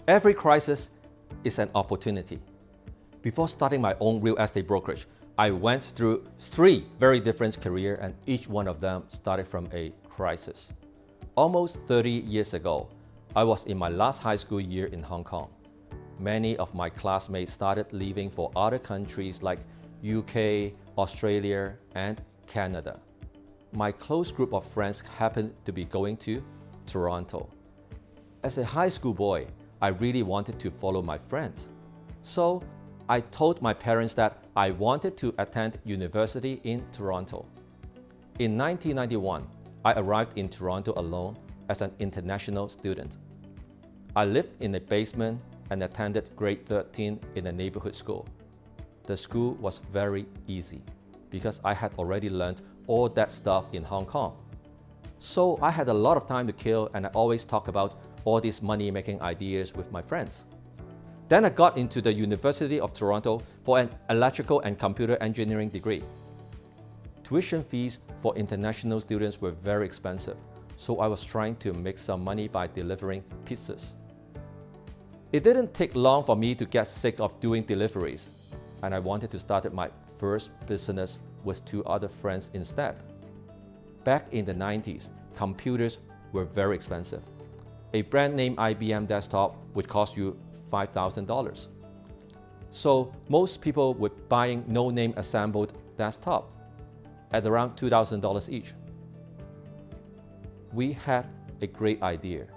Every crisis is an opportunity. Before starting my own real estate brokerage, I went through 3 very different careers, and each one of them started from a crisis. Almost 30 years ago, I was in my last high school year in Hong Kong. Many of my classmates started leaving for other countries like UK, Australia, and Canada. My close group of friends happened to be going to Toronto. As a high school boy, I really wanted to follow my friends. So I told my parents that I wanted to attend university in Toronto. In 1991, I arrived in Toronto alone as an international student. I lived in a basement and attended grade 13 in a neighborhood school. The school was very easy because I had already learned all that stuff in Hong Kong. So I had a lot of time to kill, and I always talk about all these money-making ideas with my friends. Then I got into the University of Toronto for an electrical and computer engineering degree. Tuition fees for international students were very expensive, so I was trying to make some money by delivering pizzas. It didn't take long for me to get sick of doing deliveries, and I wanted to start my first business with 2 other friends instead. Back in the 90s, computers were very expensive. A brand name IBM desktop would cost you $5,000. So most people were buying no-name assembled desktop at around $2,000 each. We had a great idea.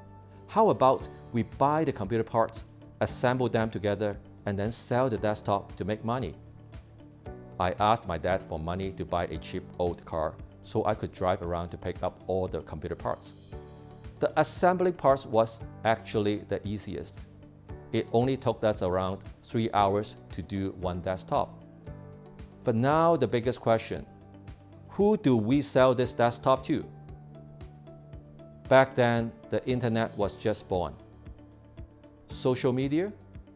How about we buy the computer parts, assemble them together, and then sell the desktop to make money? I asked my dad for money to buy a cheap old car so I could drive around to pick up all the computer parts. The assembling parts was actually the easiest. It only took us around 3 hours to do one desktop. But now the biggest question, who do we sell this desktop to? Back then, the internet was just born. Social media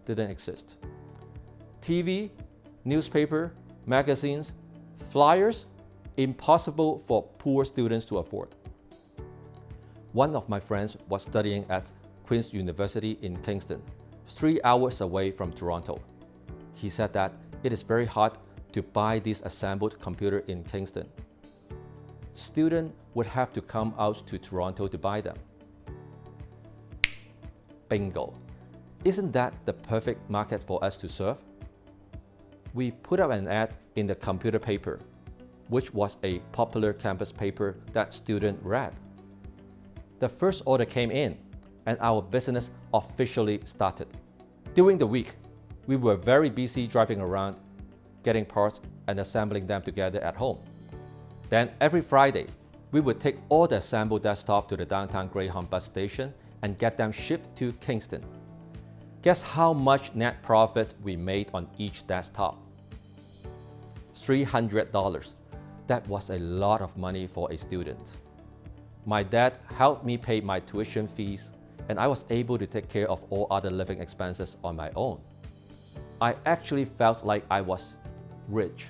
didn't exist. TV, newspaper, magazines, flyers, impossible for poor students to afford. One of my friends was studying at Queen's University in Kingston, 3 hours away from Toronto. He said that it is very hard to buy this assembled computer in Kingston. Students would have to come out to Toronto to buy them. Bingo! Isn't that the perfect market for us to serve? We put up an ad in the computer paper, which was a popular campus paper that students read. The first order came in, and our business officially started. During the week, we were very busy driving around, getting parts and assembling them together at home. Then every Friday, we would take all the assembled desktop to the downtown Greyhound bus station and get them shipped to Kingston. Guess how much net profit we made on each desktop? $300. That was a lot of money for a student. My dad helped me pay my tuition fees, and I was able to take care of all other living expenses on my own. I actually felt like I was rich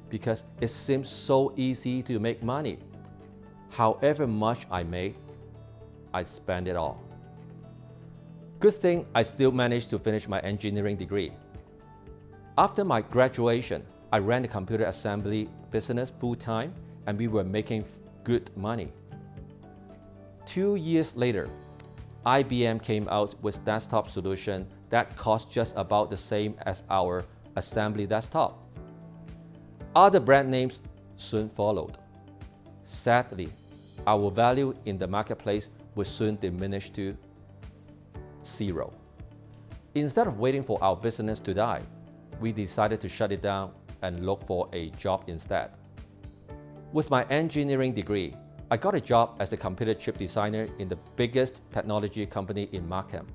because it seemed so easy to make money. However much I made, I spent it all. Good thing I still managed to finish my engineering degree. After my graduation, I ran the computer assembly business full-time, and we were making good money. 2 years later, IBM came out with desktop solution that cost just about the same as our assembly desktop. Other brand names soon followed. Sadly, our value in the marketplace would soon diminish to 0. Instead of waiting for our business to die, we decided to shut it down and look for a job instead. With my engineering degree, I got a job as a computer chip designer in the biggest technology company in Markham.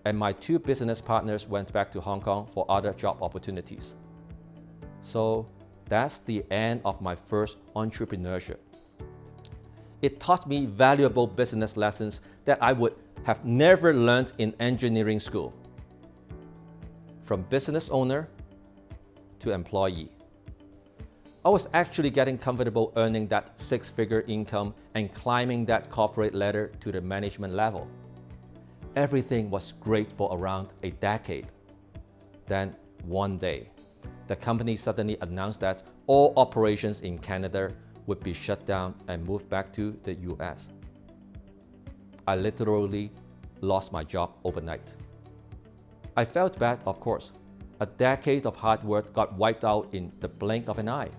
And my 2 business partners went back to Hong Kong for other job opportunities. So that's the end of my first entrepreneurship. It taught me valuable business lessons that I would have never learned in engineering school. From business owner to employee. I was actually getting comfortable earning that 6-figure income and climbing that corporate ladder to the management level. Everything was great for around a decade. Then, one day, the company suddenly announced that all operations in Canada would be shut down and moved back to the US. I literally lost my job overnight. I felt bad, of course. A decade of hard work got wiped out in the blink of an eye.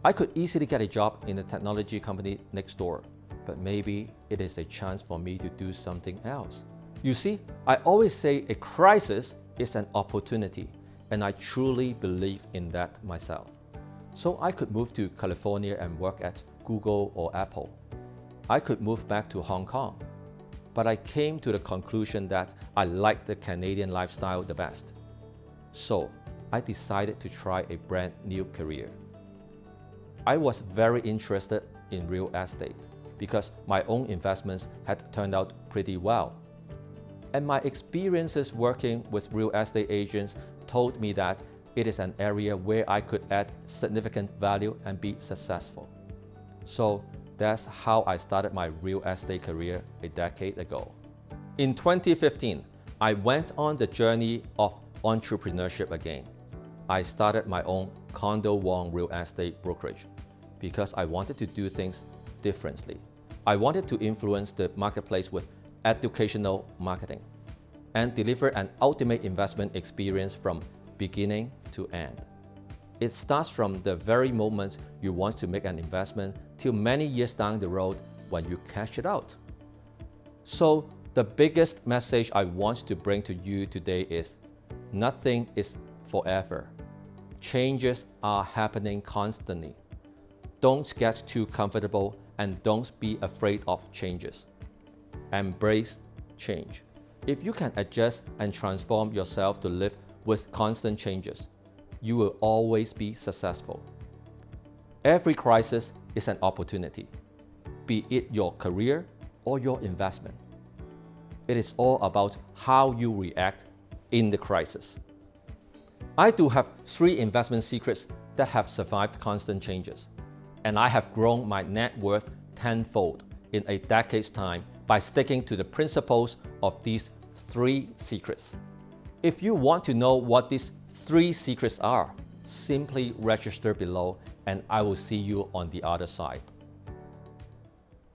I could easily get a job in a technology company next door, but maybe it is a chance for me to do something else. You see, I always say a crisis is an opportunity, and I truly believe in that myself. So I could move to California and work at Google or Apple. I could move back to Hong Kong. But I came to the conclusion that I liked the Canadian lifestyle the best. So I decided to try a brand new career. I was very interested in real estate because my own investments had turned out pretty well. And my experiences working with real estate agents told me that it is an area where I could add significant value and be successful. So that's how I started my real estate career a decade ago. In 2015, I went on the journey of entrepreneurship again. I started my own CondoWong real estate brokerage because I wanted to do things differently. I wanted to influence the marketplace with educational marketing and deliver an ultimate investment experience from beginning to end. It starts from the very moment you want to make an investment till many years down the road when you cash it out. So the biggest message I want to bring to you today is nothing is forever. Changes are happening constantly. Don't get too comfortable and don't be afraid of changes. Embrace change. If you can adjust and transform yourself to live with constant changes, you will always be successful. Every crisis is an opportunity, be it your career or your investment. It is all about how you react in the crisis. I do have 3 investment secrets that have survived constant changes, and I have grown my net worth tenfold in a decade's time by sticking to the principles of these 3 secrets. If you want to know what these 3 secrets are, simply register below and I will see you on the other side.